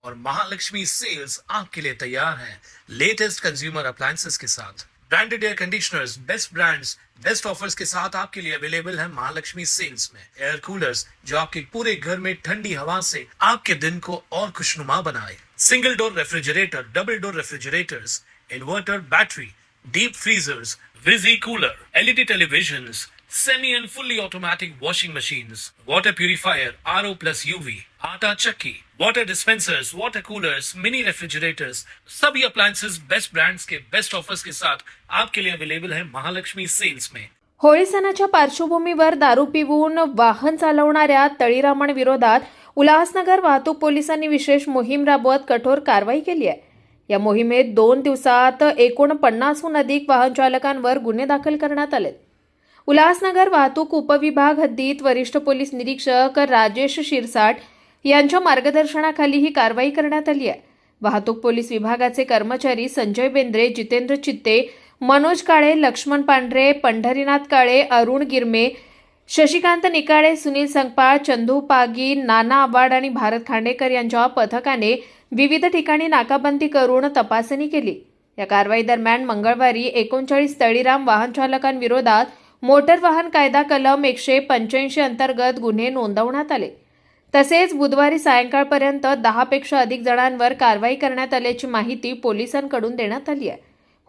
और महालक्ष्मी सेल्स आपके लिए तैयार है लेटेस्ट कंज्यूमर अप्लायंसेस के साथ। Branded air conditioners, best brands, best offers के साथ आपके लिए अवेलेबल है महालक्ष्मी सेल्स में। एयर कूलर्स जो आपके पूरे घर में ठंडी हवा से आपके दिन को और खुशनुमा बनाए। Single door refrigerator, double door refrigerators, inverter battery, deep freezers, विजी cooler, LED televisions, semi and fully automatic washing machines, water purifier, RO plus UV, आटा चक्की, water dispensers, water coolers, mini refrigerators, सभी appliances बेस्ट ब्रांड्स के best offers के साथ आपके लिए available है महालक्ष्मी सेल्स में। होळी सणाच्या पार्श्वभूमीवर दारू पिऊन वाहन चालवणाऱ्या तळीरामन विरोधात उल्हासनगर वाहतूक पोलिसांनी विशेष मोहीम राबवत कठोर कारवाई केली आहे। या मोहिमेत 2 दिवसात एकूण 50हून अधिक वाहन चालकांवर गुन्हे दाखल करण्यात आले। उल्हासनगर वाहतूक उपविभाग हद्दीत वरिष्ठ पोलीस निरीक्षक राजेश शिरसाट यांच्या मार्गदर्शनाखाली ही कारवाई करण्यात आली आहे। वाहतूक पोलीस विभागाचे कर्मचारी संजय बेंद्रे, जितेंद्र चित्ते, मनोज काळे, लक्ष्मण पांढरे, पंढरीनाथ काळे, अरुण गिरमे, शशिकांत निकाळे, सुनील संगपाळ, चंदू पागी, नाना आव्हाड आणि भारत खांडेकर यांच्या पथकाने विविध ठिकाणी नाकाबंदी करून तपासणी केली। या कारवाई दरम्यान मंगळवारी 39 तळीराम वाहन चालकांविरोधात मोटर वाहन कायदा कलम 185 अंतर्गत गुन्हे नोंदवण्यात आले। तसेच बुधवारी सायंकाळपर्यंत 10 पेक्षा अधिक जणांवर कारवाई करण्यात आल्याची माहिती पोलिसांकडून देण्यात आली आहे।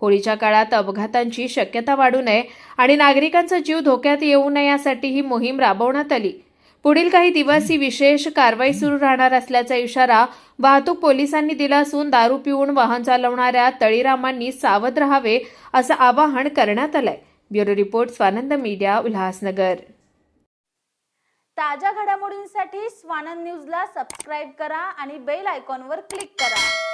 होळीच्या काळात अपघातांची शक्यता वाढू नये आणि नागरिकांचा जीव धोक्यात येऊ नये यासाठी ही मोहीम राबवण्यात आली। पुढील काही दिवस ही विशेष कारवाई सुरू राहणार असल्याचा इशारा वाहतूक पोलिसांनी दिला असून दारू पिऊन वाहन चालवणाऱ्या तळीरामांनी सावध राहावे असं आवाहन करण्यात आलंय। Bureau report, Swanand media, Ulhasnagar. ताज्या घडामोडींसाठी स्वानंद न्यूजला सबस्क्राइब करा आणि बेल आयकॉनवर क्लिक करा।